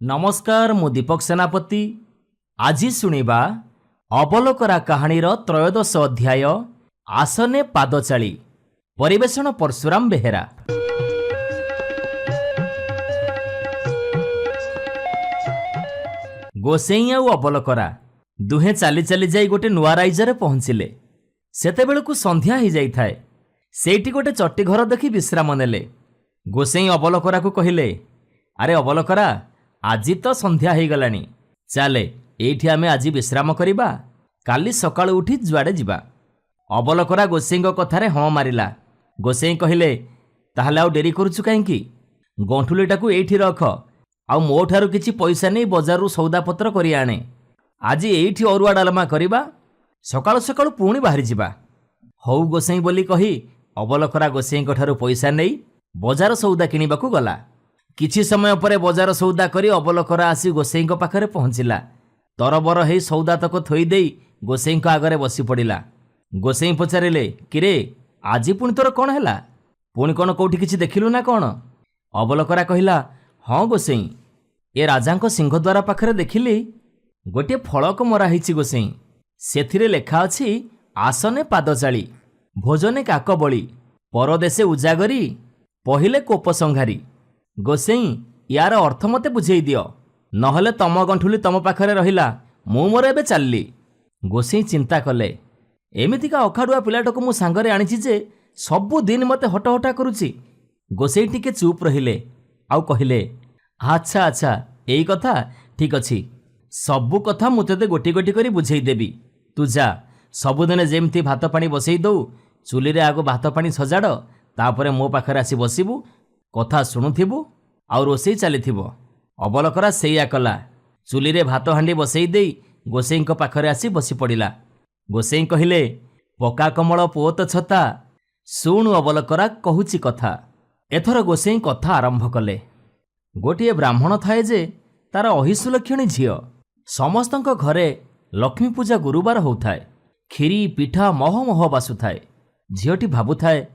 नमस्कार मु दीपक सेनापति। आज शुणा अवलोकरा कहानीर त्रयोदश अध्याय आसने पादचाली। परिवेषण परशुराम बेहेरा। गोसेई आउ अवलोकरा दुहे चाली चाली जाई गोटे नुआ राइजरे पहुंचिले। सेतेबेलकु संध्या हो जाइथाए। सेठी गोटे चट्टी घर देखि विश्राम नेले। गोसेई अवलोकरा को कहिले, अरे अवलोकरा, आज तो संध्या हो गलानी, चले एठी आमे आज विश्राम करिबा, काली सकाळु उठी जुआडे जिबा। अवलोकरा गोसेई कथारे हाँ मारिला। गोसेई कहिले, ताहले आउ डेरी करूछु काहेकि? गंठुलीटाकू एठी रख, आउ मो ठारू किछि पैसा नहीं बजारु सौदापत्र करि आणे। आज एठी अरुआ डालमा करिबा, सकाळु सकाळु पुणी बाहरी जिबा। हौ गोसेई बोली कही अवलोकरा गोसेई ठारू पैसा नहीं बजार सौदा किनिबाकू गला। किछि समय परे बजार सौदा करी अवलोकरा आसी गोसेई पाखरे पहुंचिला। तरबर हे सौदा तक थोई देई गोसेई आगरे बसी पड़िला। गोसेई पचारिले, किरे आज पुणी तोर कौन हैला? पुणी कौन कौठी किछि देखिलु ना कौन? अवलोकरा कहिला, हाँ गोसेई, ए राजांको सिंहद्वार पाखरे देखिली गोटे फलक मरा हिछि गोसेई। सेथिरे लेखा अछि आसने पादचाली, भोजने काकबली, परदेशे उजागरी, पहिले कोप संघारी। गोसेई यार अर्थ मते बुझेई दियो, नहले तम गंठुली तम पाखरे रहिला, मु मोर एबे चलली। गोसेई चिंता कले, एमितिका अखाड़ुआ पिलाटको मु सांगरे आनिछि जे सबु दिन मते हटहटा करूछि। गोसेई टिके चुप रहिले आउ कहिले, अच्छा अच्छा एई कथा, ठीक अछि, सबु कथा मु तते गोटी गोटी करी बुझेई देबी। तू जा, सबुदिने जेमती भात पानी बसेई दऊ, चुली रे आगो भात पानी सजाड़, तापरे मो पाखरे आसी बसिबू, कथा शुणुथिबु आउ रोसई चलीथिबो। अवलोकरा सेया कला। चुली रे भात हांडी बसेई देई गोसेई पाखरे आसी बसी पड़िला। गोसेई कहिले, पका कमल पोत छता, शुणु अवलोकरा कहूची कथा। एथर गोसेई कथा आरंभ कले। गोटिए ब्राह्मण थाए जे तार अहिसुलक्षणी झियो। समस्तंक घरे लक्ष्मी पूजा गुरुवार होउथाए। खीरी पिठा मह मह बासुथाए। झियोटी भाबुथाए,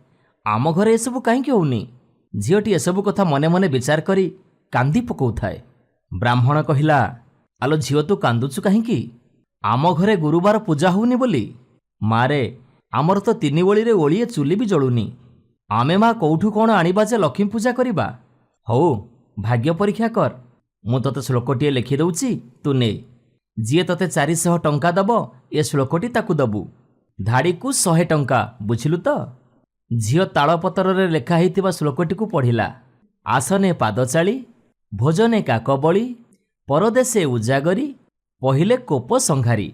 आम घरे एसबु काहींकि होउनी? झियोटी एसबु कथा मने मने विचार करी कांदी पकाउथाए। ब्राह्मण कहिला, आलो झियो तू कांदुचु काहींकि? आम घरे गुरुवार पूजा होउनी बोली? मारे, आमर तो 3 ओळीरे ओळीए चुली भी जळुनी। आमे मा कोठू कोण आनिबा जे लक्ष्मी पूजा करिबा? हौ भाग्य परीक्षा कर, मु तते श्लोकटीए लिखि दउची, तू ने। जिए तते 400 टंका दब, ए श्लोकटी ताकू दबू। धाड़ीकू 100 टंका, बुझिलु तो? झियो तालपतरे लेखा होइतिबा श्लोकटी को पढ़िला। आसने पादचाली, भोजने काकबली, परदेशे उजागरी, पहिले कोप संघारी।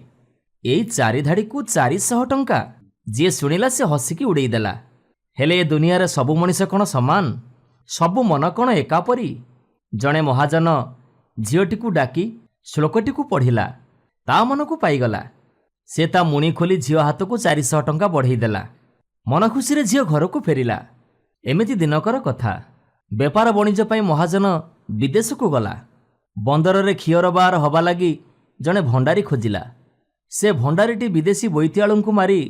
एई 4 धाड़ी को 400 टंका। जी शुणिला से हसिकी उड़ेई देला। हेले ए दुनिया सबु मनीष कौन समान? सबु मन कौन एकापरी? जणे महाजन झियोटी को डाकी श्लोकटी को पढ़िला। ता मन को पाईगला। से ता मुणी खोली झियो हाथ को 400 टंका बढ़ई देला। मन खुशी रे झियो घर को फेरिला। एमिति दिनकर कथा। बेपार बणिज्य पाई महाजन विदेश को गला। बंदर रे खियर बार हवा लगी जणे भंडारी खोजिला। से भंडारीटी विदेशी बोईतियाळू को मारी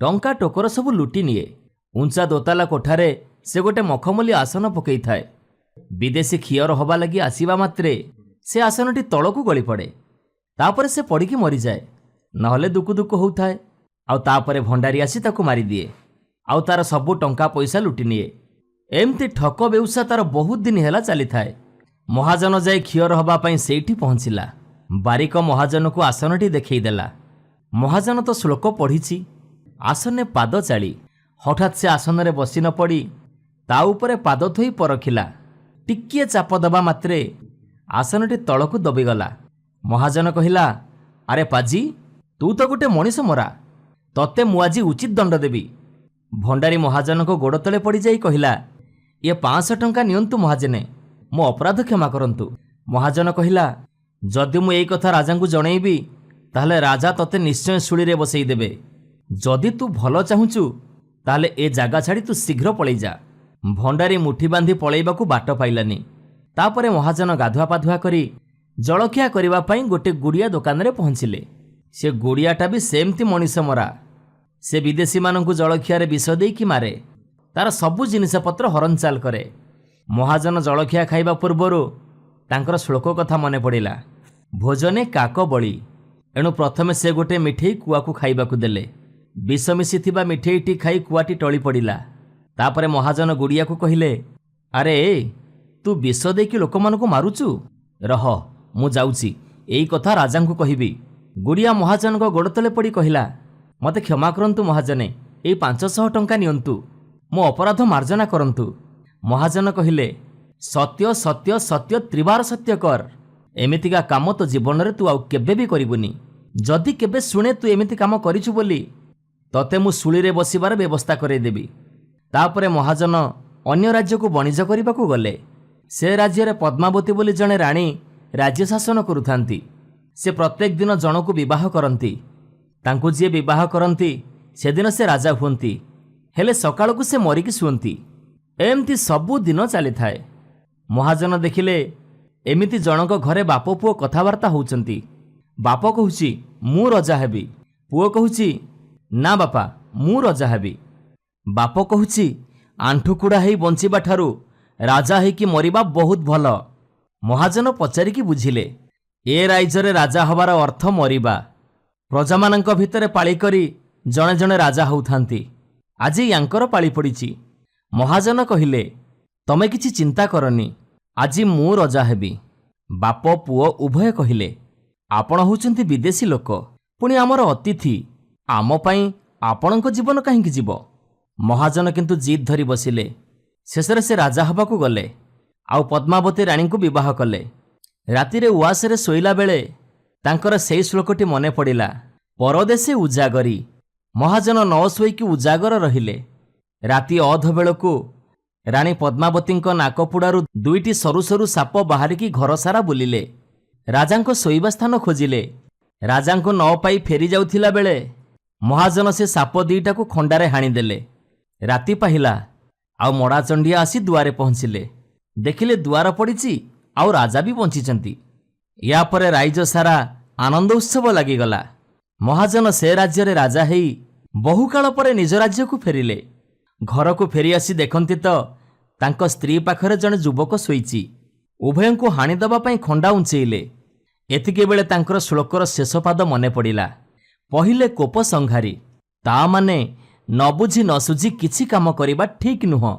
टंका टोकर सबु लुटी निए। उंचा दोताला कोठारे से गोटे मखमली आसन पकई थाए। विदेशी खियर हवा लगी आसीबा मात्रे से आसनटी तळकू गली पड़े। तापरे से पड़िकी मरी जाए, नहले दुकु दुकु होउथाए। आउ तापरे भंडारी आसी ताकू मारी दिए, आउ तार सबु टंका पैसा लुटी निए। एमती ठक बेउसा तार बहुत दिन हेला चली थाए। महाजन जाई खियर हवा पाई सेठी पहुंचिला। बारिक महाजन को आसनटी देखई देला। महाजन तो श्लोक पढ़िछि, आसने पाद चाली। हठात से आसन रे बसी न पड़ी ता उपरे पाद थोई परखिला। टिकिए चाप दबा मात्रे आसनटी तळकू दबिगला। महाजन कहिला, अरे पाजी, तू तो गोटे मनीष मरा, तते मु आजी उचित दंड देबी। भंडारी महाजन को गोड़ तले पड़ी जाई कहिला, ये 500 टंका नियंतु महाजने, मो अपराध क्षमा करंतु। महाजन कहिला, जदि मु एई कथा राजांकु जणेइबी ताहले राजा तते निश्चय सुली रे बसई देबे। जदि तू भलो चाहुचु ताहले ए जागा छाड़ी तू शीघ्र पळेई जा। भंडारी मुठी बांधी पळेइबाकू बाट पाइलानी। तापरे महाजन गाधुआ पाधुआ करी जलखिया करिबा पई गोटे गुड़िया दुकान रे पहुंचिले। से गुड़ियाटा भी सेमती मनीष मरा। से विदेशी मानंकु जलखिया रे विष देकी मारे। तार सबु जिनिस पत्र हरनचाल करे। महाजन जलखिया खाइबा पूर्वरु ତାଙ୍କର ଶ୍ଲୋକ କଥା ମନେ ପଡ଼ିଲା। ଭୋଜନେ କାକ ବଳି। ଏଣୁ ପ୍ରଥମେ ସେ ଗୋଟିଏ ମିଠେଇ କୁଆକୁ ଖାଇବାକୁ ଦେଲେ। ବିଷ ମିଶିଥିବା ମିଠେଇଟି ଖାଇ କୁଆଟି ଟଳି ପଡ଼ିଲା। ତାପରେ ମହାଜନ ଗୁଡ଼ିଆକୁ କହିଲେ, ଆରେ ତୁ ବିଷ ଦେଇକି ଲୋକମାନଙ୍କୁ ମାରୁଛୁ? ରହ, ମୁଁ ଯାଉଛି, ଏଇ କଥା ରାଜାଙ୍କୁ କହିବି। ଗୁଡ଼ିଆ ମହାଜନଙ୍କ ଗୋଡ଼ ତଳେ ପଡ଼ି କହିଲା, ମୋତେ କ୍ଷମା କରନ୍ତୁ ମହାଜନେ, ଏଇ 500 ଟଙ୍କା ନିଅନ୍ତୁ, ମୋ ଅପରାଧ ମାର୍ଜନା କରନ୍ତୁ। ମହାଜନ କହିଲେ, ସତ୍ୟ ସତ୍ୟ ସତ୍ୟ ତ୍ରିବାର ସତ୍ୟ କର। ଏମିତିକା କାମ ତୋ ଜୀବନରେ ତୁ ଆଉ କେବେ ବି କରିବୁନି। ଯଦି କେବେ ଶୁଣେ ତୁ ଏମିତି କାମ କରିଛୁ ବୋଲି ତତେ ମୁଁ ଶୁଳିରେ ବସିବାର ବ୍ୟବସ୍ଥା କରାଇଦେବି। ତାପରେ ମହାଜନ ଅନ୍ୟ ରାଜ୍ୟକୁ ବଣିଜ କରିବାକୁ ଗଲେ। ସେ ରାଜ୍ୟରେ ପଦ୍ମାବତୀ ବୋଲି ଜଣେ ରାଣୀ ରାଜ୍ୟ ଶାସନ କରୁଥାନ୍ତି। ସେ ପ୍ରତ୍ୟେକ ଦିନ ଜଣକୁ ବିବାହ କରନ୍ତି। ତାଙ୍କୁ ଯିଏ ବିବାହ କରନ୍ତି ସେଦିନ ସେ ରାଜା ହୁଅନ୍ତି। ହେଲେ ସକାଳକୁ ସେ ମରିକି ଶୁଅନ୍ତି। ଏମିତି ସବୁଦିନ ଚାଲିଥାଏ। ମହାଜନ ଦେଖିଲେ ଏମିତି ଜଣଙ୍କ ଘରେ ବାପ ପୁଅ କଥାବାର୍ତ୍ତା ହେଉଛନ୍ତି। ବାପ କହୁଛି ମୁଁ ରଜା ହେବି, ପୁଅ କହୁଛି ନା ବାପା ମୁଁ ରଜା ହେବି। ବାପ କହୁଛି ଆଣ୍ଠୁକୁଡ଼ା ହେଇ ବଞ୍ଚିବା ଠାରୁ ରାଜା ହେଇକି ମରିବା ବହୁତ ଭଲ। ମହାଜନ ପଚାରିକି ବୁଝିଲେ, ଏ ରାଜ୍ୟରେ ରାଜା ହେବାର ଅର୍ଥ ମରିବା। ପ୍ରଜାମାନଙ୍କ ଭିତରେ ପାଳି କରି ଜଣେ ଜଣେ ରାଜା ହେଉଥାନ୍ତି। ଆଜି ୟାଙ୍କର ପାଳି ପଡ଼ିଛି। ମହାଜନ କହିଲେ, ତମେ କିଛି ଚିନ୍ତା କରନି, ଆଜି ମୁଁ ରଜା ହେବି। ବାପ ପୁଅ ଉଭୟ କହିଲେ, ଆପଣ ହେଉଛନ୍ତି ବିଦେଶୀ ଲୋକ, ପୁଣି ଆମର ଅତିଥି, ଆମ ପାଇଁ ଆପଣଙ୍କ ଜୀବନ କାହିଁକି ଯିବ? ମହାଜନ କିନ୍ତୁ ଜିଦ୍ ଧରି ବସିଲେ। ଶେଷରେ ସେ ରାଜା ହେବାକୁ ଗଲେ ଆଉ ପଦ୍ମାବତୀ ରାଣୀଙ୍କୁ ବିବାହ କଲେ। ରାତିରେ ଉଆସରେ ଶୋଇଲା ବେଳେ ତାଙ୍କର ସେଇ ଶ୍ଲୋକଟି ମନେ ପଡ଼ିଲା, ପରଦେଶେ ଉଜାଗରୀ। ମହାଜନ ନ ଶୋଇକି ଉଜାଗର ରହିଲେ। ରାତି ଅଧ ବେଳକୁ ରାଣୀ ପଦ୍ମାବତୀଙ୍କ ନାକପୁଡ଼ାରୁ 2ଟି ସରୁ ସରୁ ସାପ ବାହାରିକି ଘର ସାରା ବୁଲିଲେ। ରାଜାଙ୍କ ଶୋଇବା ସ୍ଥାନ ଖୋଜିଲେ। ରାଜାଙ୍କୁ ନ ପାଇ ଫେରି ଯାଉଥିଲା ବେଳେ ମହାଜନ ସେ ସାପ 2ଟାକୁ ଖଣ୍ଡାରେ ହାଣିଦେଲେ। ରାତି ପାହିଲା ଆଉ ମଡ଼ାଚଣ୍ଡିଆ ଆସି ଦୁଆରେ ପହଞ୍ଚିଲେ। ଦେଖିଲେ ଦୁଆର ପଡ଼ିଛି ଆଉ ରାଜା ବି ବଞ୍ଚିଛନ୍ତି। ୟା ପରେ ରାଇଜ ସାରା ଆନନ୍ଦ ଉତ୍ସବ ଲାଗିଗଲା। ମହାଜନ ସେ ରାଜ୍ୟରେ ରାଜା ହେଇ ବହୁକାଳ ପରେ ନିଜ ରାଜ୍ୟକୁ ଫେରିଲେ। ଘରକୁ ଫେରି ଆସି ଦେଖନ୍ତି ତ ତାଙ୍କ ସ୍ତ୍ରୀ ପାଖରେ ଜଣେ ଯୁବକ ଶୋଇଛି। ଉଭୟଙ୍କୁ ହାଣିଦେବା ପାଇଁ ଖଣ୍ଡା ଉଞ୍ଚେଇଲେ। ଏତିକିବେଳେ ତାଙ୍କର ଶ୍ଲୋକର ଶେଷ ପାଦ ମନେ ପଡ଼ିଲା, ପହିଲେ କୋପ ସଂହାରୀ। ତା ମାନେ ନ ବୁଝି ନ ସୁଝି କିଛି କାମ କରିବା ଠିକ୍ ନୁହଁ।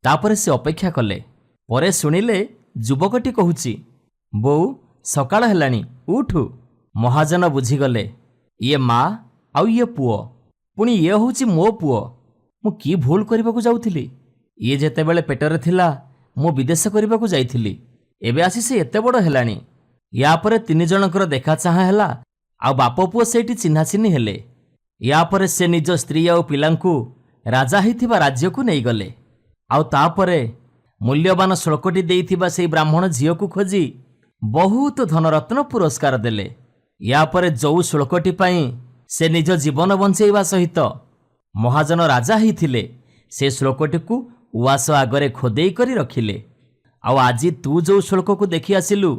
ତାପରେ ସେ ଅପେକ୍ଷା କଲେ। ପରେ ଶୁଣିଲେ ଯୁବକଟି କହୁଛି, ବୋଉ ସକାଳ ହେଲାଣି, ଉଠୁ। ମହାଜନ ବୁଝିଗଲେ, ଇଏ ମା ଆଉ ଇଏ ପୁଅ, ପୁଣି ଇଏ ହେଉଛି ମୋ ପୁଅ। ମୁଁ କି ଭୁଲ କରିବାକୁ ଯାଉଥିଲି? ଇଏ ଯେତେବେଳେ ପେଟରେ ଥିଲା ମୁଁ ବିଦେଶ କରିବାକୁ ଯାଇଥିଲି, ଏବେ ଆସି ସେ ଏତେ ବଡ଼ ହେଲାଣି। ୟା ପରେ 3 ଜଣଙ୍କର ଦେଖା ଚାହାଁ ହେଲା ଆଉ ବାପ ପୁଅ ସେଇଠି ଚିହ୍ନା ଚିହ୍ନି ହେଲେ। ୟା ପରେ ସେ ନିଜ ସ୍ତ୍ରୀ ଆଉ ପିଲାଙ୍କୁ ରାଜା ହେଇଥିବା ରାଜ୍ୟକୁ ନେଇଗଲେ। ଆଉ ତାପରେ ମୂଲ୍ୟବାନ ଶ୍ଲୋକଟି ଦେଇଥିବା ସେହି ବ୍ରାହ୍ମଣ ଝିଅକୁ ଖୋଜି ବହୁତ ଧନରତ୍ନ ପୁରସ୍କାର ଦେଲେ। ୟା ପରେ ଯୋଉ ଶ୍ଲୋକଟି ପାଇଁ ସେ ନିଜ ଜୀବନ ବଞ୍ଚେଇବା ସହିତ ମହାଜନ ରାଜା ହେଇଥିଲେ, ସେ ଶ୍ଲୋକଟିକୁ ଉଆସ ଆଗରେ ଖୋଦେଇ କରି ରଖିଲେ। ଆଉ ଆଜି ତୁ ଯୋଉ ଶ୍ଲୋକକୁ ଦେଖି ଆସିଲୁ,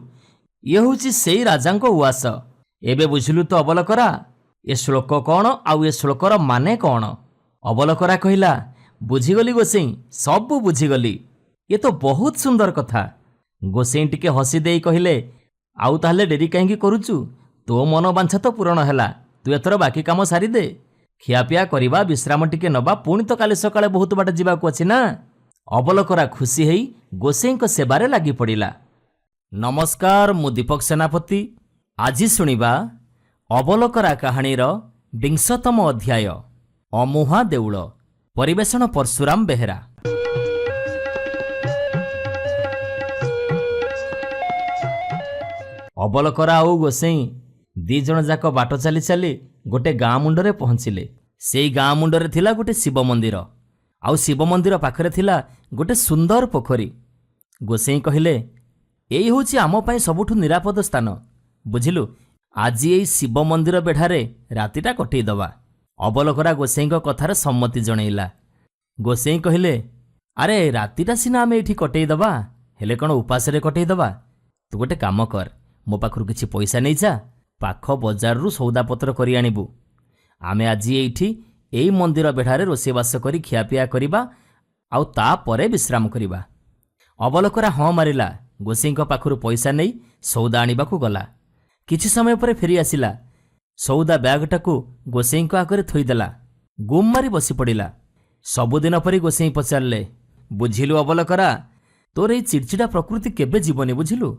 ଇଏ ହେଉଛି ସେଇ ରାଜାଙ୍କ ଉଆସ। ଏବେ ବୁଝିଲୁ ତ ଅବଲକରା, ଏ ଶ୍ଲୋକ କ'ଣ ଆଉ ଏ ଶ୍ଲୋକର ମାନେ କ'ଣ? ଅବଲକରା କହିଲା, ବୁଝିଗଲି ଗୋସେଇଁ, ସବୁ ବୁଝିଗଲି। ଏ ତ ବହୁତ ସୁନ୍ଦର କଥା। ଗୋସେଇଁ ଟିକେ ହସି ଦେଇ କହିଲେ, ଆଉ ତାହେଲେ ଡେରି କାହିଁକି କରୁଛୁ? ତୋ ମନବାଞ୍ଛା ତ ପୂରଣ ହେଲା, ତୁ ଏଥର ବାକି କାମ ସାରିଦେ। ଖିଆପିଆ କରିବା, ବିଶ୍ରାମ ଟିକେ ନେବା, ପୁଣି ତ କାଲି ସକାଳେ ବହୁତ ବାଟ ଯିବାକୁ ଅଛି ନା। ଅବଲକରା ଖୁସି ହେଇ ଗୋସେଇଁଙ୍କ ସେବାରେ ଲାଗି ପଡ଼ିଲା। ନମସ୍କାର, ମୁଁ ଦୀପକ ସେନାପତି। ଆଜି ଶୁଣିବା ଅବଲକରା କାହାଣୀର 20ତମ ଅଧ୍ୟାୟ, ଅମୁହାଁ ଦେଉଳ। ପରିବେଷଣ ପରଶୁରାମ ବେହେରା। ଅବଲକରା ଆଉ ଗୋସେଇଁ 2 ଜଣ ଯାକ ବାଟ ଚାଲି ଚାଲି ଗୋଟେ ଗାଁ ମୁଣ୍ଡରେ ପହଞ୍ଚିଲେ। ସେଇ ଗାଁ ମୁଣ୍ଡରେ ଥିଲା ଗୋଟେ ଶିବ ମନ୍ଦିର, ଆଉ ଶିବ ମନ୍ଦିର ପାଖରେ ଥିଲା ଗୋଟେ ସୁନ୍ଦର ପୋଖରୀ। ଗୋସେଇଁ କହିଲେ, ଏଇ ହେଉଛି ଆମ ପାଇଁ ସବୁଠୁ ନିରାପଦ ସ୍ଥାନ। ବୁଝିଲୁ, ଆଜି ଏଇ ଶିବ ମନ୍ଦିର ବେଢ଼ାରେ ରାତିଟା କଟେଇଦବା। ଅବଲକରା ଗୋସେଇଁଙ୍କ କଥାରେ ସମ୍ମତି ଜଣେଇଲା। ଗୋସେଇଁ କହିଲେ, ଆରେ ରାତିଟା ସିନା ଆମେ ଏଇଠି କଟେଇଦବା, ହେଲେ କ'ଣ ଉପାସରେ କଟେଇଦବା? ତୁ ଗୋଟେ କାମ କର, ମୋ ପାଖରୁ କିଛି ପଇସା ନେଇଯା, ପାଖ ବଜାରରୁ ସଉଦାପତ୍ର କରି ଆଣିବୁ। ଆମେ ଆଜି ଏଇଠି ଏଇ ମନ୍ଦିର ବେଢ଼ାରେ ରୋଷେଇବାସ କରି ଖିଆପିଆ କରିବା ଆଉ ତାପରେ ବିଶ୍ରାମ କରିବା। ଅବଲକରା ହଁ ମାରିଲା। ଗୋସେଇଁଙ୍କ ପାଖରୁ ପଇସା ନେଇ ସଉଦା ଆଣିବାକୁ ଗଲା। କିଛି ସମୟ ପରେ ଫେରି ଆସିଲା। ସଉଦା ବ୍ୟାଗଟାକୁ ଗୋସେଇଁଙ୍କ ଆଗରେ ଥୋଇଦେଲା। ଗୁମ୍ ମାରି ବସି ପଡ଼ିଲା। ସବୁଦିନ ପରି ଗୋସେଇଁ ପଚାରିଲେ, ବୁଝିଲୁ ଅବଲକରା, ତୋର ଏଇ ଚିଡ଼ଚିଡ଼ା ପ୍ରକୃତି କେବେ ଯିବନି ବୁଝିଲୁ?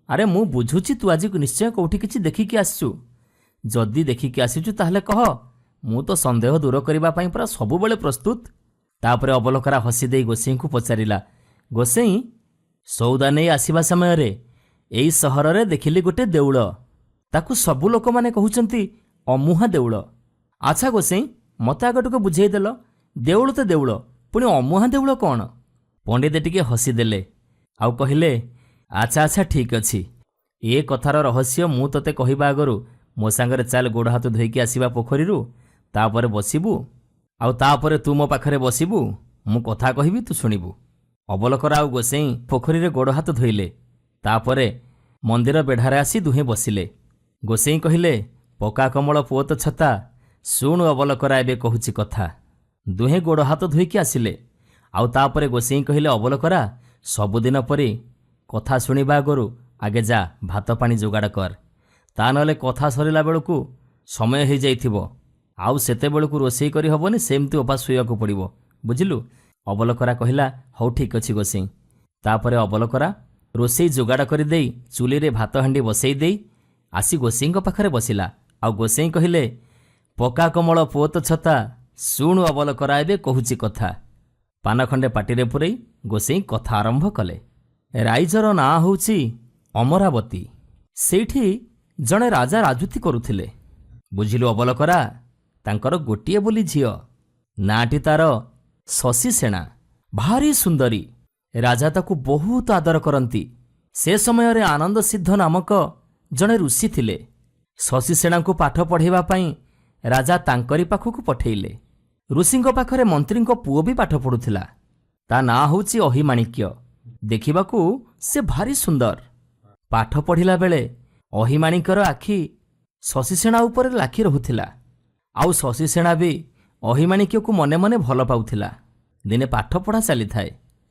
ଆରେ ମୁଁ ବୁଝୁଛି ତୁ ଆଜି ନିଶ୍ଚୟ କେଉଁଠି କିଛି ଦେଖିକି ଆସିଛୁ। ଯଦି ଦେଖିକି ଆସିଛୁ ତାହେଲେ କହ, ମୁଁ ତ ସନ୍ଦେହ ଦୂର କରିବା ପାଇଁ ପୁରା ସବୁବେଳେ ପ୍ରସ୍ତୁତ। ତାପରେ ଅବଲକରା ହସି ଦେଇ ଗୋସେଇଁଙ୍କୁ ପଚାରିଲା, ଗୋସେଇଁ, ସଉଦା ନେଇ ଆସିବା ସମୟରେ ଏଇ ସହରରେ ଦେଖିଲି ଗୋଟେ ଦେଉଳ। ତାକୁ ସବୁ ଲୋକମାନେ କହୁଛନ୍ତି ଅମୁହାଁ ଦେଉଳ। ଆଚ୍ଛା ଗୋସେଇଁ, ମୋତେ ଆଗ ଟିକେ ବୁଝେଇଦେଲ, ଦେଉଳ ତ ଦେଉଳ, ପୁଣି ଅମୁହାଁ ଦେଉଳ କ'ଣ? ପଣ୍ଡିତ ଟିକେ ହସିଦେଲେ ଆଉ କହିଲେ, ଆଚ୍ଛା ଆଚ୍ଛା ଠିକ୍ ଅଛି, ଏ କଥାର ରହସ୍ୟ ମୁଁ ତୋତେ କହିବା ଆଗରୁ ମୋ ସାଙ୍ଗରେ ଚାଲ ଗୋଡ଼ ହାତ ଧୋଇକି ଆସିବା ପୋଖରୀରୁ। ତାପରେ ବସିବୁ, ଆଉ ତାପରେ ତୁ ମୋ ପାଖରେ ବସିବୁ। ମୁଁ କଥା କହିବି, ତୁ ଶୁଣିବୁ। ଅବଲକରା ଆଉ ଗୋସେଇଁ ପୋଖରୀରେ ଗୋଡ଼ ହାତ ଧୋଇଲେ। ତାପରେ ମନ୍ଦିର ବେଢ଼ାରେ ଆସି ଦୁହେଁ ବସିଲେ। ଗୋସେଇଁ କହିଲେ, ପକା କମଳ ପୁଅ ତ ଛତା, ଶୁଣୁ ଅବଲକରା ଏବେ କହୁଛି କଥା। ଦୁହେଁ ଗୋଡ଼ ହାତ ଧୋଇକି ଆସିଲେ। ଆଉ ତାପରେ ଗୋସେଇଁ କହିଲେ, ଅବଲକରା, ସବୁଦିନ ପରି କଥା ଶୁଣିବା ଆଗରୁ ଆଗେ ଯା ଭାତ ପାଣି ଯୋଗାଡ଼ କର। ତା ନହେଲେ କଥା ସରିଲା ବେଳକୁ ସମୟ ହେଇଯାଇଥିବ, ଆଉ ସେତେବେଳକୁ ରୋଷେଇ କରି ହେବନି, ସେମିତି ଉପାସ ଶୋଇବାକୁ ପଡ଼ିବ, ବୁଝିଲୁ? ଅବଲକରା କହିଲା, ହଉ ଠିକ୍ ଅଛି ଗୋସେଇଁ। ତାପରେ ଅବଲକରା ରୋଷେଇ ଯୋଗାଡ଼ କରିଦେଇ ଚୁଲିରେ ଭାତ ହାଣ୍ଡି ବସେଇ ଦେଇ ଆସି ଗୋସେଇଁଙ୍କ ପାଖରେ ବସିଲା। ଆଉ ଗୋସେଇଁ କହିଲେ, ପକା କମଳ ପୁଅ ତ ଛତା, ଶୁଣୁ ଅବଲକରା ଏବେ କହୁଛି କଥା। ପାନ ଖଣ୍ଡେ ପାଟିରେ ପୂରେଇ ଗୋସେଇଁ କଥା ଆରମ୍ଭ କଲେ। ରାଇଜର ନାଁ ହେଉଛି ଅମରାବତୀ। ସେଇଠି ଜଣେ ରାଜା ରାଜୁତି କରୁଥିଲେ, ବୁଝିଲୁ ଅବଲକରା? ତାଙ୍କର ଗୋଟିଏ ବୋଲି ଝିଅ, ନାଁଟି ତାର ଶଶିସେଣା। ଭାରି ସୁନ୍ଦରୀ। ରାଜା ତାକୁ ବହୁତ ଆଦର କରନ୍ତି। ସେ ସମୟରେ ଆନନ୍ଦ ସିଦ୍ଧ ନାମକ ଜଣେ ଋଷି ଥିଲେ। ଶଶିସେଣାଙ୍କୁ ପାଠ ପଢ଼ାଇବା ପାଇଁ ରାଜା ତାଙ୍କରି ପାଖକୁ ପଠେଇଲେ। ଋଷିଙ୍କ ପାଖରେ ମନ୍ତ୍ରୀଙ୍କ ପୁଅ ବି ପାଠ ପଢ଼ୁଥିଲା। ତା ନାଁ ହେଉଛି ଅହିମାଣିକ୍ୟ। ଦେଖିବାକୁ ସେ ଭାରି ସୁନ୍ଦର। ପାଠ ପଢ଼ିଲା ବେଳେ ଅହିମାଣିକ୍ୟର ଆଖି ଶଶିସେଣା ଉପରେ ଲାଖି ରହୁଥିଲା। ଆଉ ଶଶିସେଣା ବି ଅହିମାଣିକ୍ୟକୁ ମନେ ମନେ ଭଲ ପାଉଥିଲା। ଦିନେ ପାଠପଢ଼ା ଚାଲିଥାଏ।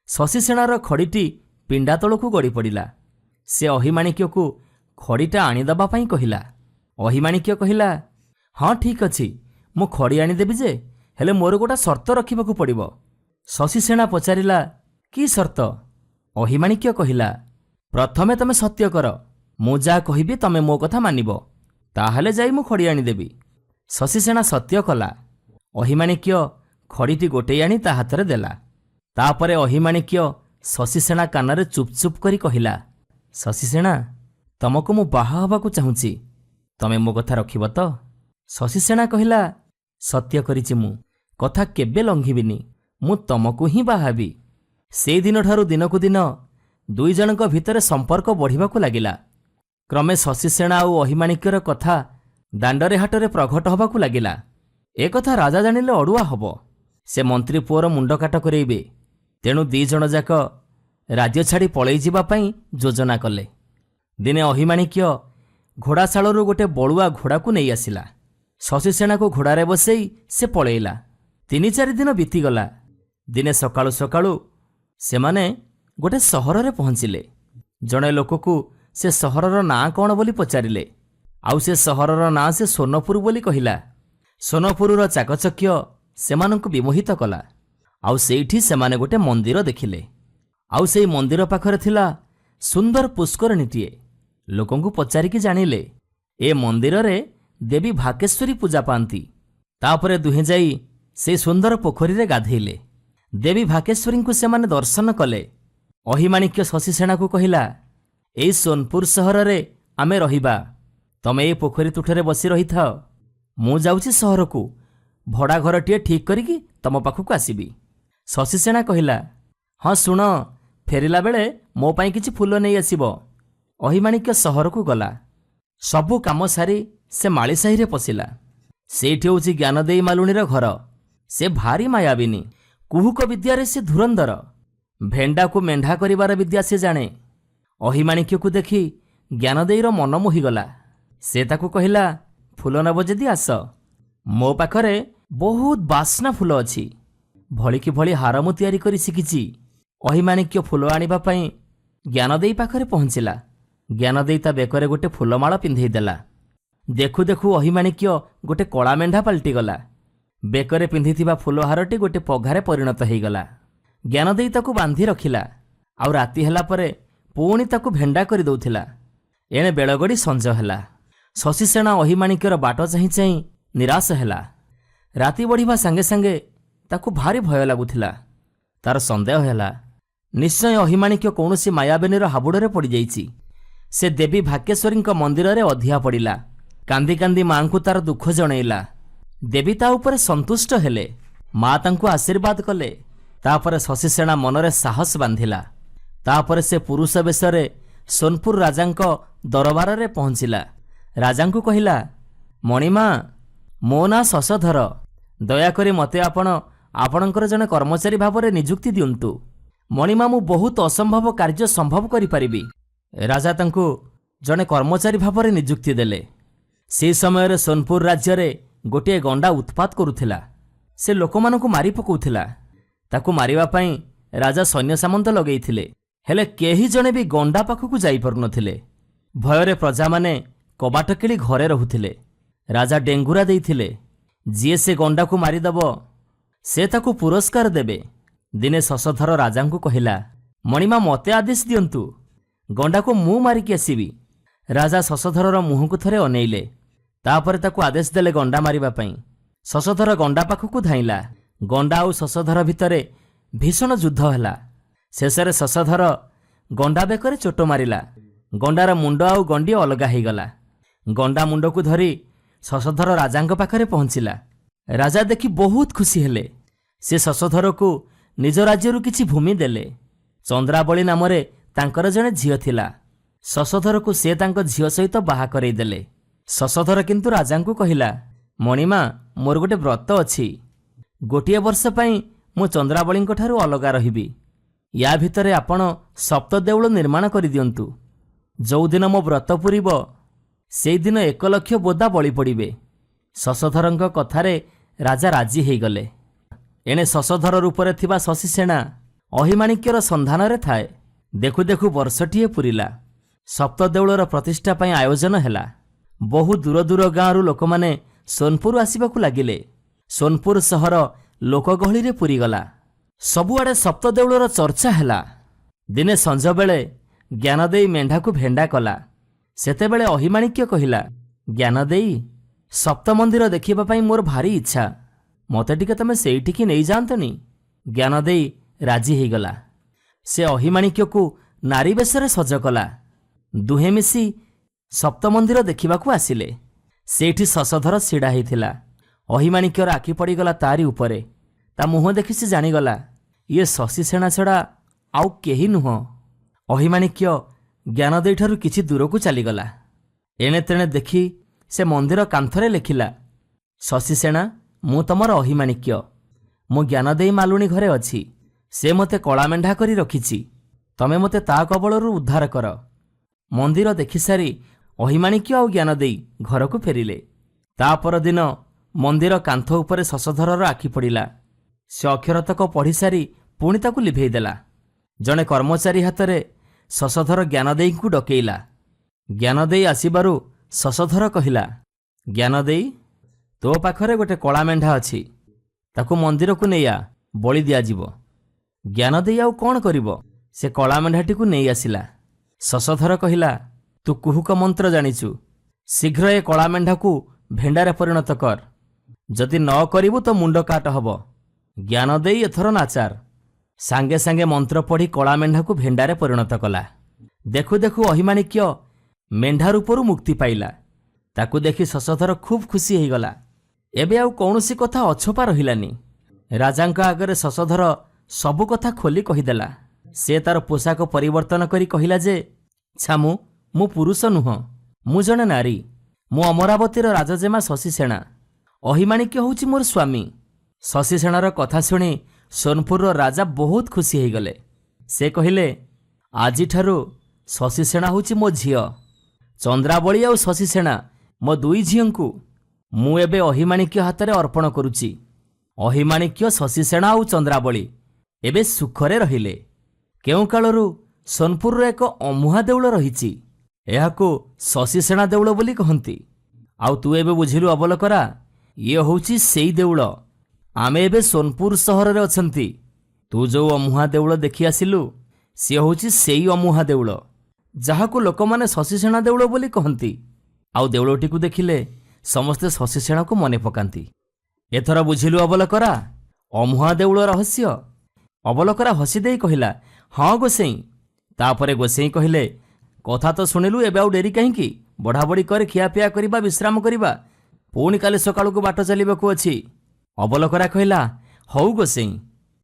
ଶଶିସେଣାର ଖଡ଼ିଟି ପିଣ୍ଡା ତଳକୁ ଗଡ଼ି ପଡ଼ିଲା। ସେ ଅହିମାଣିକ୍ୟକୁ ଖଡ଼ିଟା ଆଣିଦେବା ପାଇଁ କହିଲା। ଅହିମାଣିକ୍ୟ କହିଲା, ହଁ ଠିକ୍ ଅଛି, ମୁଁ ଖଡ଼ି ଆଣିଦେବି ଯେ, ହେଲେ ମୋର ଗୋଟା ସର୍ତ୍ତ ରଖିବାକୁ ପଡ଼ିବ। ଶଶିସେଣା ପଚାରିଲା, କି ସର୍ତ୍ତ? ଅହିମାଣିକ୍ୟ କହିଲା, ପ୍ରଥମେ ତମେ ସତ୍ୟ କର, ମୁଁ ଯାହା କହିବି ତମେ ମୋ କଥା ମାନିବ, ତାହେଲେ ଯାଇ ମୁଁ ଖଡ଼ି ଆଣିଦେବି। ଶଶିସେଣା ସତ୍ୟ କଲା। ଅହିମାଣିକ୍ୟ ଖଡ଼ିଟି ଗୋଟେଇ ଆଣି ତା ହାତରେ ଦେଲା। ତାପରେ ଅହିମାଣିକ୍ୟ ଶଶିସେଣା କାନରେ ଚୁପ୍ ଚୁପ୍ କରି କହିଲା, ଶଶିସେଣା, ତମକୁ ମୁଁ ବାହା ହେବାକୁ ଚାହୁଁଛି, ତମେ ମୋ କଥା ରଖିବ ତ? ଶଶିସେଣା କହିଲା, ସତ୍ୟ କରିଛି ମୁଁ, କଥା କେବେ ଲଙ୍ଘିବିନି, ମୁଁ ତମକୁ ହିଁ ବାହା ହେବି। ସେଇଦିନଠାରୁ ଦିନକୁ ଦିନ ଦୁଇ ଜଣଙ୍କ ଭିତରେ ସମ୍ପର୍କ ବଢ଼ିବାକୁ ଲାଗିଲା। କ୍ରମେ ଶଶିସେଣା ଆଉ ଅହିମାଣିକ୍ୟର କଥା ଦାଣ୍ଡରେ ହାଟରେ ପ୍ରଘଟ ହେବାକୁ ଲାଗିଲା। ଏକଥା ରାଜା ଜାଣିଲେ ଅଡ଼ୁଆ ହେବ। ସେ ମନ୍ତ୍ରୀ ପୁଅର ମୁଣ୍ଡ କାଟ କରେଇବେ। ତେଣୁ ଦି ଜଣ ଯାକ ରାଜ୍ୟ ଛାଡ଼ି ପଳେଇ ଯିବା ପାଇଁ ଯୋଜନା କଲେ। ଦିନେ ଅହିମାଣିକ୍ୟ ଘୋଡ଼ାଶାଳରୁ ଗୋଟେ ବଳୁଆ ଘୋଡ଼ାକୁ ନେଇ ଆସିଲା। ଶଶିସେଣାକୁ ଘୋଡ଼ାରେ ବସେଇ ସେ ପଳେଇଲା। 3-4 ଦିନ ବିତିଗଲା। ଦିନେ ସକାଳୁ ସକାଳୁ ସେମାନେ ଗୋଟେ ସହରରେ ପହଞ୍ଚିଲେ। ଜଣେ ଲୋକକୁ ସେ ସହରର ନାଁ କ'ଣ ବୋଲି ପଚାରିଲେ। ଆଉ ସେ ସହରର ନାଁ ସେ ସୋନପୁର ବୋଲି କହିଲା। ସୋନପୁରର ଚାକଚକ୍ୟ ସେମାନଙ୍କୁ ବିମୋହିତ କଲା। ଆଉ ସେଇଠି ସେମାନେ ଗୋଟେ ମନ୍ଦିର ଦେଖିଲେ। ଆଉ ସେଇ ମନ୍ଦିର ପାଖରେ ଥିଲା ସୁନ୍ଦର ପୁଷ୍କରିଣୀଟିଏ। ଲୋକଙ୍କୁ ପଚାରିକି ଜାଣିଲେ ଏ ମନ୍ଦିରରେ ଦେବୀ ଭାକେଶ୍ୱରୀ ପୂଜା ପାଆନ୍ତି। ତାପରେ ଦୁହେଁ ଯାଇ ସେଇ ସୁନ୍ଦର ପୋଖରୀରେ ଗାଧେଇଲେ। ଦେବୀ ଭାକେଶ୍ୱରୀଙ୍କୁ ସେମାନେ ଦର୍ଶନ କଲେ। ଅହିମାଣିକ୍ୟ ଶଶିସେଣାକୁ କହିଲା, ଏଇ ସୋନପୁର ସହରରେ ଆମେ ରହିବା, ତମେ ଏଇ ପୋଖରୀ ତୁଠରେ ବସି ରହିଥାଅ, ମୁଁ ଯାଉଛି ସହରକୁ, ଭଡ଼ା ଘରଟିଏ ଠିକ୍ କରିକି ତମ ପାଖକୁ ଆସିବି। ଶଶିସେଣା କହିଲା, ହଁ ଶୁଣ, ଫେରିଲା ବେଳେ ମୋ ପାଇଁ କିଛି ଫୁଲ ନେଇ ଆସିବ। ଅହିମାଣିକ୍ୟ ସହରକୁ ଗଲା। ସବୁ କାମ ସାରି ସେ ମାଳିସାହିରେ ପଶିଲା। ସେଇଠି ହେଉଛି ଜ୍ଞାନଦେଇ ମାଲୁଣୀର ଘର। ସେ ଭାରି ମାୟାବିନୀ। କୁହୁକ ବିଦ୍ୟାରେ ସେ ଧୁରନ୍ଧର। ଭେଣ୍ଡାକୁ ମେଣ୍ଢା କରିବାର ବିଦ୍ୟା ସେ ଜାଣେ। ଅହିମାଣିକ୍ୟକୁ ଦେଖି ଜ୍ଞାନଦେଇର ମନ ମୋହିଗଲା। ସେ ତାକୁ କହିଲା, ଫୁଲ ନେବ ଯଦି ଆସ, ମୋ ପାଖରେ ବହୁତ ବାସ୍ନା ଫୁଲ ଅଛି। ଭଳିକି ଭଳି ହାର ମୁଁ ତିଆରି କରି ଶିଖିଛି। ଅହିମାଣିକ୍ୟ ଫୁଲ ଆଣିବା ପାଇଁ ଜ୍ଞାନଦେଇ ପାଖରେ ପହଞ୍ଚିଲା। ଜ୍ଞାନଦେଇ ତା ବେକରେ ଗୋଟେ ଫୁଲମାଳ ପିନ୍ଧେଇ ଦେଲା। ଦେଖୁ ଦେଖୁ ଅହିମାଣିକ୍ୟ ଗୋଟେ କଳା ମେଣ୍ଢା ପାଲଟିଗଲା। ବେକରେ ପିନ୍ଧିଥିବା ଫୁଲହାରଟି ଗୋଟେ ପଘାରେ ପରିଣତ ହୋଇଗଲା। ଜ୍ଞାନଦେଇ ତାକୁ ବାନ୍ଧି ରଖିଲା। ଆଉ ରାତି ହେଲା ପରେ ପୁଣି ତାକୁ ଭେଣ୍ଡା କରିଦେଉଥିଲା। ଏଣେ ବେଳଗଡ଼ି ସଞ୍ଜ ହେଲା। ଶଶିସେନା ଅହିମାଣିକ୍ୟର ବାଟ ଚାହିଁ ଚାହିଁ ନିରାଶ ହେଲା। ରାତି ବଢ଼ିବା ସାଙ୍ଗେ ସାଙ୍ଗେ ତାକୁ ଭାରି ଭୟ ଲାଗୁଥିଲା। ତାର ସନ୍ଦେହ ହେଲା, ନିଶ୍ଚୟ ଅହିମାଣିକ୍ୟ କୌଣସି ମାୟାବିନୀର ହାବୁଡ଼ରେ ପଡ଼ିଯାଇଛି। ସେ ଦେବୀ ଭାଗ୍ୟେଶ୍ୱରୀଙ୍କ ମନ୍ଦିରରେ ଅଧିଆ ପଡ଼ିଲା। କାନ୍ଦି କାନ୍ଦି ମା'ଙ୍କୁ ତାର ଦୁଃଖ ଜଣେଇଲା। ଦେବୀ ତା ଉପରେ ସନ୍ତୁଷ୍ଟ ହେଲେ। ମା ତାଙ୍କୁ ଆଶୀର୍ବାଦ କଲେ। ତାପରେ ଶଶିସେନା ମନରେ ସାହସ ବାନ୍ଧିଲା। ତାପରେ ସେ ପୁରୁଷ ବେଶରେ ସୋନପୁର ରାଜାଙ୍କ ଦରବାରରେ ପହଞ୍ଚିଲା। ରାଜାଙ୍କୁ କହିଲା, ମଣିମା, ମୋ ନାଁ ଶଶଧର। ଦୟାକରି ମୋତେ ଆପଣଙ୍କର ଜଣେ କର୍ମଚାରୀ ଭାବରେ ନିଯୁକ୍ତି ଦିଅନ୍ତୁ। ମଣିମା, ମୁଁ ବହୁତ ଅସମ୍ଭବ କାର୍ଯ୍ୟ ସମ୍ଭବ କରିପାରିବି। ରାଜା ତାଙ୍କୁ ଜଣେ କର୍ମଚାରୀ ଭାବରେ ନିଯୁକ୍ତି ଦେଲେ। ସେହି ସମୟରେ ସୋନପୁର ରାଜ୍ୟରେ ଗୋଟିଏ ଗଣ୍ଡା ଉତ୍ପାତ କରୁଥିଲା। ସେ ଲୋକମାନଙ୍କୁ ମାରି ପକାଉଥିଲା। ତାକୁ ମାରିବା ପାଇଁ ରାଜା ସୈନ୍ୟ ସାମନ୍ତ ଲଗେଇଥିଲେ, ହେଲେ କେହି ଜଣେ ବି ଗଣ୍ଡା ପାଖକୁ ଯାଇପାରୁନଥିଲେ। ଭୟରେ ପ୍ରଜାମାନେ କବାଟ କିଳି ଘରେ ରହୁଥିଲେ। ରାଜା ଡେଙ୍ଗୁରା ଦେଇଥିଲେ, ଯିଏ ସେ ଗଣ୍ଡାକୁ ମାରିଦେବ ସେ ତାକୁ ପୁରସ୍କାର ଦେବେ। ଦିନେ ଶଶଧର ରାଜାଙ୍କୁ କହିଲା, ମଣିମା, ମୋତେ ଆଦେଶ ଦିଅନ୍ତୁ, ଗଣ୍ଡାକୁ ମୁଁ ମାରିକି ଆସିବି। ରାଜା ଶଶଧରର ମୁହଁକୁ ଥରେ ଅନେଇଲେ। ତାପରେ ତାକୁ ଆଦେଶ ଦେଲେ ଗଣ୍ଡା ମାରିବା ପାଇଁ। ଶଶଧର ଗଣ୍ଡା ପାଖକୁ ଧାଇଁଲା। ଗଣ୍ଡା ଆଉ ଶଶଧର ଭିତରେ ଭୀଷଣ ଯୁଦ୍ଧ ହେଲା। ଶେଷରେ ଶଶଧର ଗଣ୍ଡା ବେକରେ ଚୋଟ ମାରିଲା। ଗଣ୍ଡାର ମୁଣ୍ଡ ଆଉ ଗଣ୍ଡି ଅଲଗା ହୋଇଗଲା। ଗଣ୍ଡା ମୁଣ୍ଡକୁ ଧରି ଶଶଧର ରାଜାଙ୍କ ପାଖରେ ପହଞ୍ଚିଲା। ରାଜା ଦେଖି ବହୁତ ଖୁସି ହେଲେ। ସେ ଶଶଧରକୁ ନିଜ ରାଜ୍ୟରୁ କିଛି ଭୂମି ଦେଲେ। ଚନ୍ଦ୍ରାବଳୀ ନାମରେ ତାଙ୍କର ଜଣେ ଝିଅ ଥିଲା। ଶଶଧରକୁ ସେ ତାଙ୍କ ଝିଅ ସହିତ ବାହା କରେଇଦେଲେ। ଶଶଧର କିନ୍ତୁ ରାଜାଙ୍କୁ କହିଲା, ମଣିମା, ମୋର ଗୋଟେ ବ୍ରତ ଅଛି। ଗୋଟିଏ ବର୍ଷ ପାଇଁ ମୁଁ ଚନ୍ଦ୍ରାବଳୀଙ୍କ ଠାରୁ ଅଲଗା ରହିବି। ୟା ଭିତରେ ଆପଣ ସପ୍ତଦେଉଳ ନିର୍ମାଣ କରିଦିଅନ୍ତୁ। ଯେଉଁଦିନ ମୋ ବ୍ରତ ପୂରିବ ସେଇଦିନ 1,00,000 ବୋଦା ବଳି ପଡ଼ିବେ। ଶଶଧରଙ୍କ କଥାରେ ରାଜା ରାଜି ହୋଇଗଲେ। ଏଣେ ଶଶଧର ରୂପରେ ଥିବା ଶଶିସେନା ଅହିମାଣିକ୍ୟର ସନ୍ଧାନରେ ଥାଏ। ଦେଖୁ ଦେଖୁ ବର୍ଷଟିଏ ପୂରିଲା। ସପ୍ତଦେଉଳର ପ୍ରତିଷ୍ଠା ପାଇଁ ଆୟୋଜନ ହେଲା। ବହୁ ଦୂର ଦୂର ଗାଁରୁ ଲୋକମାନେ ସୋନପୁର ଆସିବାକୁ ଲାଗିଲେ। ସୋନପୁର ସହର ଲୋକଗହଳିରେ ପୂରିଗଲା। ସବୁଆଡ଼େ ସପ୍ତଦେଉଳର ଚର୍ଚ୍ଚା ହେଲା। ଦିନେ ସଞ୍ଜବେଳେ ଜ୍ଞାନଦେଇ ମେଣ୍ଢାକୁ ଭେଣ୍ଡା କଲା। ସେତେବେଳେ ଅହିମାଣିକ୍ୟ କହିଲା, ଜ୍ଞାନଦେଇ, ସପ୍ତମନ୍ଦିର ଦେଖିବା ପାଇଁ ମୋର ଭାରି ଇଚ୍ଛା। ମୋତେ ଟିକେ ତମେ ସେଇଠିକି ନେଇଯାଆନ୍ତନି। ଜ୍ଞାନଦେଇ ରାଜି ହୋଇଗଲା। ସେ ଅହିମାଣିକ୍ୟକୁ ନାରୀ ବେଶରେ ସଜ କଲା। ଦୁହେଁ ମିଶି ସପ୍ତମନ୍ଦିର ଦେଖିବାକୁ ଆସିଲେ। ସେଇଠି ଶଶଧର ଛିଡ଼ା ହୋଇଥିଲା। ଅହିମାଣିକ୍ୟର ଆଖି ପଡ଼ିଗଲା ତାରି ଉପରେ। ତା ମୁହଁ ଦେଖି ସେ ଜାଣିଗଲା, ଇଏ ଶଶିସେନା ଛଡ଼ା ଆଉ କେହି ନୁହଁ। ଅହିମାଣିକ୍ୟ ଜ୍ଞାନଦେଇଠାରୁ କିଛି ଦୂରକୁ ଚାଲିଗଲା। ଏଣେ ତେଣେ ଦେଖି ସେ ମନ୍ଦିର କାନ୍ଥରେ ଲେଖିଲା, ଶଶିସେନା, ମୁଁ ତମର ଅହିମାଣିକ୍ୟ। ମୁଁ ଜ୍ଞାନଦେଇ ମାଲୁଣୀ ଘରେ ଅଛି। ସେ ମୋତେ କଳା ମେଣ୍ଢା କରି ରଖିଛି। ତମେ ମୋତେ ତା କବଳରୁ ଉଦ୍ଧାର କର। ମନ୍ଦିର ଦେଖିସାରି ଅହିମାଣିକ୍ୟ ଆଉ ଜ୍ଞାନଦେଇ ଘରକୁ ଫେରିଲେ। ତା ପରଦିନ ମନ୍ଦିର କାନ୍ଥ ଉପରେ ଶଶଧରର ଆଖି ପଡ଼ିଲା। ସେ ଅକ୍ଷରତକ ପଢ଼ିସାରି ପୁଣି ତାକୁ ଲିଭେଇଦେଲା। ଜଣେ କର୍ମଚାରୀ ହାତରେ ଶଶଧର ଜ୍ଞାନଦେଇଙ୍କୁ ଡକେଇଲା। ଜ୍ଞାନଦେଇ ଆସିବାରୁ ଶଶଧର କହିଲା, ଜ୍ଞାନଦେଇ, ତୋ ପାଖରେ ଗୋଟେ କଳା ମେଣ୍ଢା ଅଛି। ତାକୁ ମନ୍ଦିରକୁ ନେଇଆ, ବଳି ଦିଆଯିବ। ଜ୍ଞାନଦେଇ ଆଉ କ'ଣ କରିବ? ସେ କଳା ମେଣ୍ଢାଟିକୁ ନେଇ ଆସିଲା। ଶଶଧର କହିଲା, ତୁ କୁହୁକ ମନ୍ତ୍ର ଜାଣିଛୁ। ଶୀଘ୍ର ଏ କଳା ମେଣ୍ଢାକୁ ଭେଣ୍ଡାରେ ପରିଣତ କର। ଯଦି ନ କରିବୁ ତ ମୁଣ୍ଡ କାଟ ହେବ। ଜ୍ଞାନଦେଇ ଏଥର ନାଚାର। ସାଙ୍ଗେ ସାଙ୍ଗେ ମନ୍ତ୍ର ପଢ଼ି କଳା ମେଣ୍ଢାକୁ ଭେଣ୍ଡାରେ ପରିଣତ କଲା। ଦେଖୁ ଦେଖୁ ଅହିମାଣିକ୍ୟ ମେଣ୍ଢା ରୂପରୁ ମୁକ୍ତି ପାଇଲା। ତାକୁ ଦେଖି ଶଶଧର ଖୁବ୍ ଖୁସି ହୋଇଗଲା। ଏବେ ଆଉ କୌଣସି କଥା ଅଛପା ରହିଲାନି। ରାଜାଙ୍କ ଆଗରେ ଶଶଧର ସବୁ କଥା ଖୋଲି କହିଦେଲା। ସେ ତାର ପୋଷାକ ପରିବର୍ତ୍ତନ କରି କହିଲା ଯେ, ଛାମୁ, ମୁଁ ପୁରୁଷ ନୁହଁ, ମୁଁ ଜଣେ ନାରୀ। ମୁଁ ଅମରାବତୀର ରାଜଜେମା ଶଶିସେନା। ଅହିମାଣିକ୍ୟ ହେଉଛି ମୋର ସ୍ୱାମୀ। ଶଶିସେନାର କଥା ଶୁଣି ସୋନପୁରର ରାଜା ବହୁତ ଖୁସି ହୋଇଗଲେ। ସେ କହିଲେ, ଆଜିଠାରୁ ଶଶିସେନା ହେଉଛି ମୋ ଝିଅ। ଚନ୍ଦ୍ରାବଳୀ ଆଉ ଶଶିସେନା ମୋ ଦୁଇ ଝିଅଙ୍କୁ ମୁଁ ଏବେ ଅହିମାଣିକ୍ୟ ହାତରେ ଅର୍ପଣ କରୁଛି। ଅହିମାଣିକ୍ୟ, ଶଶିସେନା ଆଉ ଚନ୍ଦ୍ରାବଳୀ ଏବେ ସୁଖରେ ରହିଲେ। କେଉଁ କାଳରୁ ସୋନପୁରର ଏକ ଅମୁହା ଦେଉଳ ରହିଛି। ଏହାକୁ ଶଶିସେଣା ଦେଉଳ ବୋଲି କହନ୍ତି। ଆଉ ତୁ ଏବେ ବୁଝିଲୁ ଅବଲକରା, ଇଏ ହେଉଛି ସେଇ ଦେଉଳ। ଆମେ ଏବେ ସୋନପୁର ସହରରେ ଅଛନ୍ତି। ତୁ ଯେଉଁ ଅମୁହା ଦେଉଳ ଦେଖି ଆସିଲୁ ସିଏ ହେଉଛି ସେଇ ଅମୁହା ଦେଉଳ, ଯାହାକୁ ଲୋକମାନେ ଶଶିସେଣା ଦେଉଳ ବୋଲି କହନ୍ତି। ଆଉ ଦେଉଳଟିକୁ ଦେଖିଲେ ସମସ୍ତେ ଶଶିସେଣାକୁ ମନେ ପକାନ୍ତି। ଏଥର ବୁଝିଲୁ ଅବଲକରା ଅମୁହା ଦେଉଳ ରହସ୍ୟ? ଅବଲକରା ହସି ଦେଇ କହିଲା, ହଁ ଗୋସେଇଁ। ତାପରେ ଗୋସେଇଁ କହିଲେ, କଥା ତ ଶୁଣିଲୁ, ଏବେ ଆଉ ଡେରି କାହିଁକି? ବଢ଼ାବଢ଼ି କରି ଖିଆପିଆ କରିବା, ବିଶ୍ରାମ କରିବା, ପୁଣି କାଲି ସକାଳକୁ ବାଟ ଚାଲିବାକୁ ଅଛି। ଅବଲକରା କହିଲା, ହଉ ଗୋସେଇଁ,